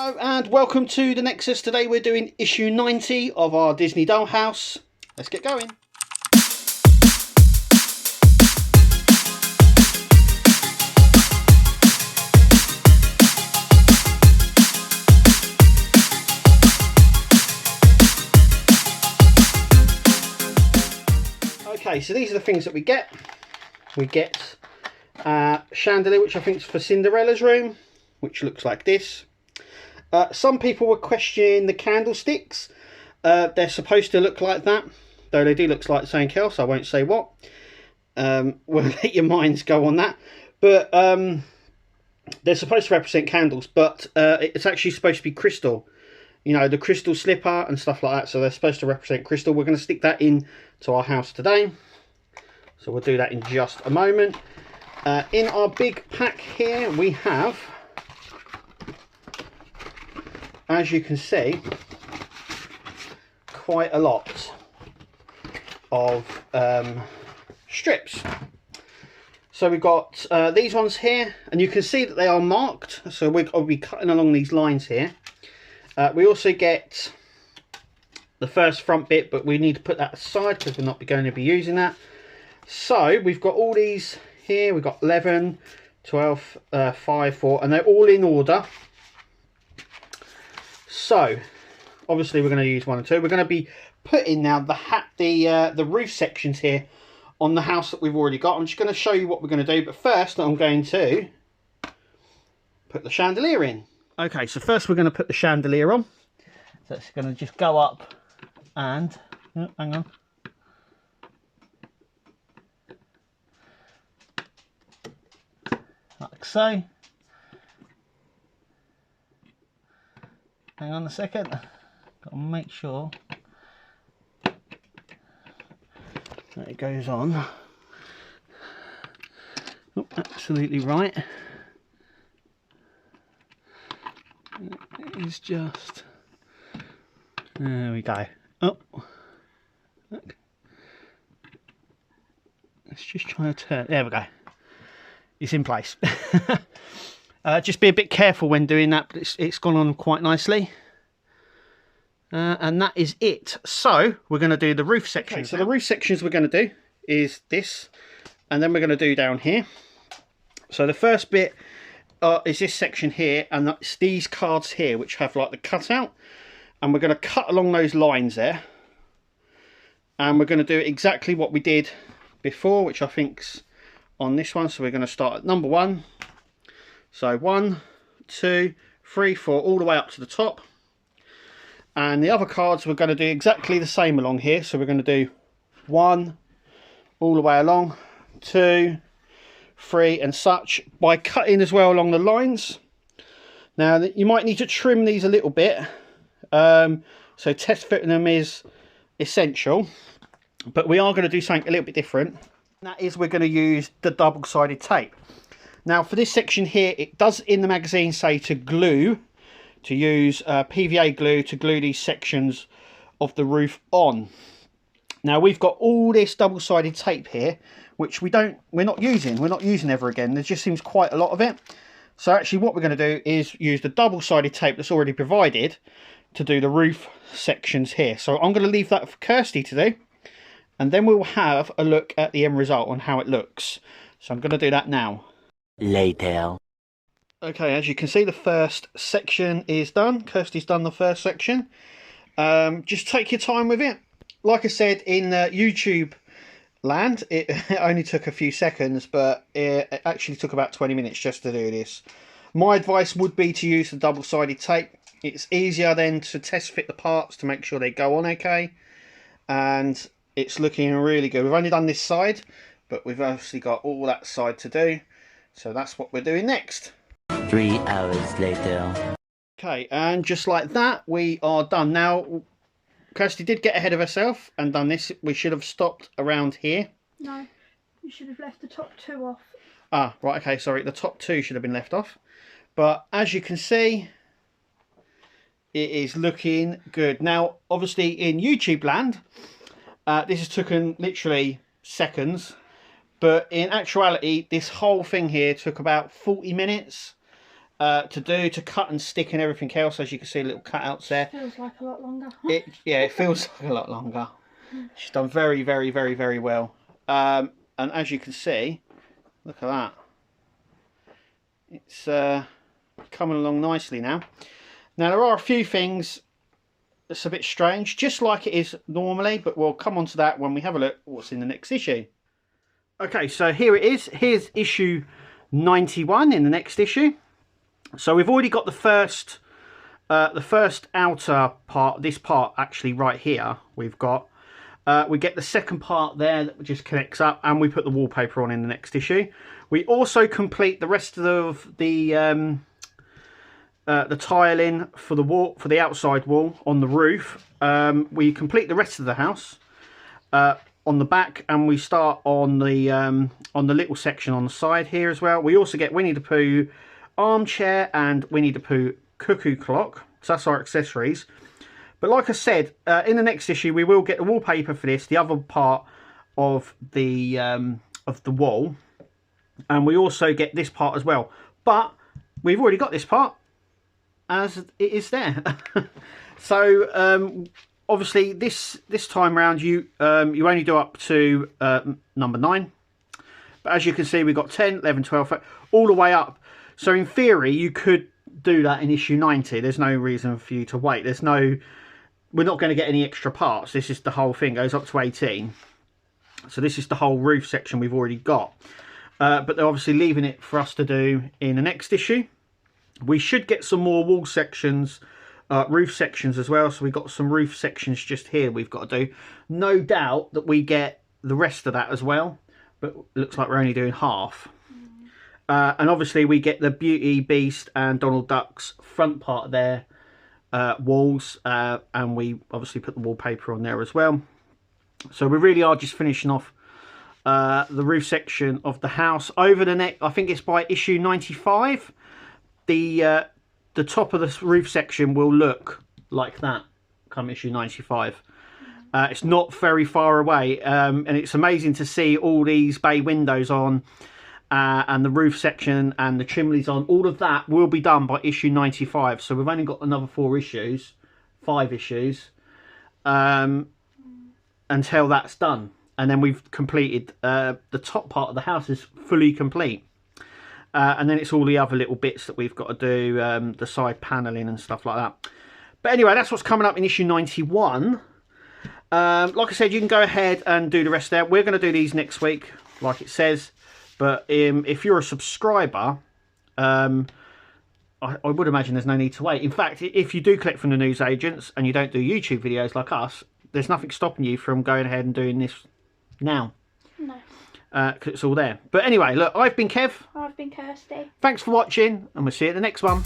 Hello and welcome to the Nexus. Today we're doing issue 90 of our Disney Dollhouse. Let's get going. Okay, so these are the things that we get. We get a chandelier, which I think is for Cinderella's room, which looks like this. Some people were questioning the candlesticks. They're supposed to look like that, though they do look like something else. I won't say what. We'll let your minds go on that. But they're supposed to represent candles, but it's actually supposed to be crystal. You know, the crystal slipper and stuff like that. So they're supposed to represent crystal. We're going to stick that in to our house today. So we'll do that in just a moment. In our big pack here, we have, as you can see, quite a lot of strips. So we've got these ones here, and you can see that they are marked, so I'll be cutting along these lines here. We also get the first front bit, but we need to put that aside because we're not going to be using that. So we've got all these here. We've got 11, 12, 5, 4, and they're all in order. So obviously we're going to use 1 and 2. We're going to be putting now the roof sections here on the house that we've already got. I'm just going to show you what we're going to do, but first I'm going to put the chandelier in. Okay, so first we're going to put the chandelier on. So it's going to just go up and oh, hang on. Like so. Hang on a second, got to make sure that it goes on. Oh, absolutely right. It is just, there we go. Oh, look. Let's just try to turn, there we go. It's in place. Just be a bit careful when doing that, but it's gone on quite nicely. And that is it. So we're going to do the roof section. Okay, so the roof sections we're going to do is this, and then we're going to do down here. So the first bit is this section here, and that's these cards here, which have like the cutout, and we're going to cut along those lines there. And we're going to do exactly what we did before, which I think's on this one. So we're going to start at number 1. So 1, 2, 3, 4, all the way up to the top. And the other cards we're going to do exactly the same along here. So we're going to do 1 all the way along, 2, 3 and such, by cutting as well along the lines. Now you might need to trim these a little bit. So test fitting them is essential. But we are going to do something a little bit different. And that is we're going to use the double-sided tape. Now for this section here, it does in the magazine say to use PVA glue to glue these sections of the roof on. Now we've got all this double-sided tape here, which we're not using ever again. There just seems quite a lot of it. So actually what we're going to do is use the double-sided tape that's already provided to do the roof sections here. So I'm going to leave that for Kirsty to do, and then we'll have a look at the end result on how it looks. So I'm going to do that now. Later. Okay, as you can see, the first section is done. Kirsty's done the first section. Just take your time with it. Like I said, in YouTube land, it only took a few seconds, but it actually took about 20 minutes just to do this. My advice would be to use the double-sided tape. It's easier then to test fit the parts to make sure they go on okay. And it's looking really good. We've only done this side, but we've obviously got all that side to do. So that's what we're doing next. 3 hours later. Okay, and just like that, we are done. Now, Kirsty did get ahead of herself and done this. We should have stopped around here. No, you should have left the top 2 off. Ah, right, okay, sorry. The top 2 should have been left off. But as you can see, it is looking good. Now, obviously, in YouTube land, this has taken literally seconds. But in actuality, this whole thing here took about 40 minutes. to cut and stick and everything else. As you can see, little cutouts there. Feels like a lot longer. It feels like a lot longer. She's done very, very, very, very well. And as you can see, look at that. It's coming along nicely now. Now there are a few things that's a bit strange, just like it is normally, but we'll come on to that when we have a look what's in the next issue. Okay, so here it is. Here's issue 91 in the next issue. So we've already got the first outer part, this part actually right here. We've got we get the second part there that just connects up, and we put the wallpaper on in the next issue. We also complete the rest of the tiling for the wall, for the outside wall on the roof. We complete the rest of the house on the back, and we start on the little section on the side here as well. We also get Winnie the Pooh armchair and Winnie the Pooh cuckoo clock. So that's our accessories. But like I said, in the next issue we will get the wallpaper for this, the other part of the wall, and we also get this part as well. But we've already got this part as it is there. So obviously this time round you only do up to number 9. But as you can see, we've got 10, 11, 12, all the way up. So in theory you could do that in issue 90. There's no reason for you to wait. We're not going to get any extra parts. This is the whole thing, goes up to 18. So this is the whole roof section we've already got. But they're obviously leaving it for us to do in the next issue. We should get some more wall sections, roof sections as well. So we've got some roof sections just here we've got to do. No doubt that we get the rest of that as well. But it looks like we're only doing half. And obviously we get the Beauty Beast and Donald Duck's front part of their walls, and we obviously put the wallpaper on there as well. So we really are just finishing off the roof section of the house. Over the next, I think it's by issue 95, the top of the roof section will look like that come issue 95. It's not very far away, and it's amazing to see all these bay windows on, and the roof section and the chimneys on. All of that will be done by issue 95. So we've only got another 5 issues until that's done, and then we've completed the top part of the house is fully complete, and then it's all the other little bits that we've got to do, the side paneling and stuff like that. But anyway, that's what's coming up in issue 91. Like I said, you can go ahead and do the rest there. We're going to do these next week like it says. But if you're a subscriber, I would imagine there's no need to wait. In fact, if you do collect from the newsagents and you don't do YouTube videos like us, there's nothing stopping you from going ahead and doing this now. No. Because it's all there. But anyway, look, I've been Kev. I've been Kirsty. Thanks for watching, and we'll see you at the next one.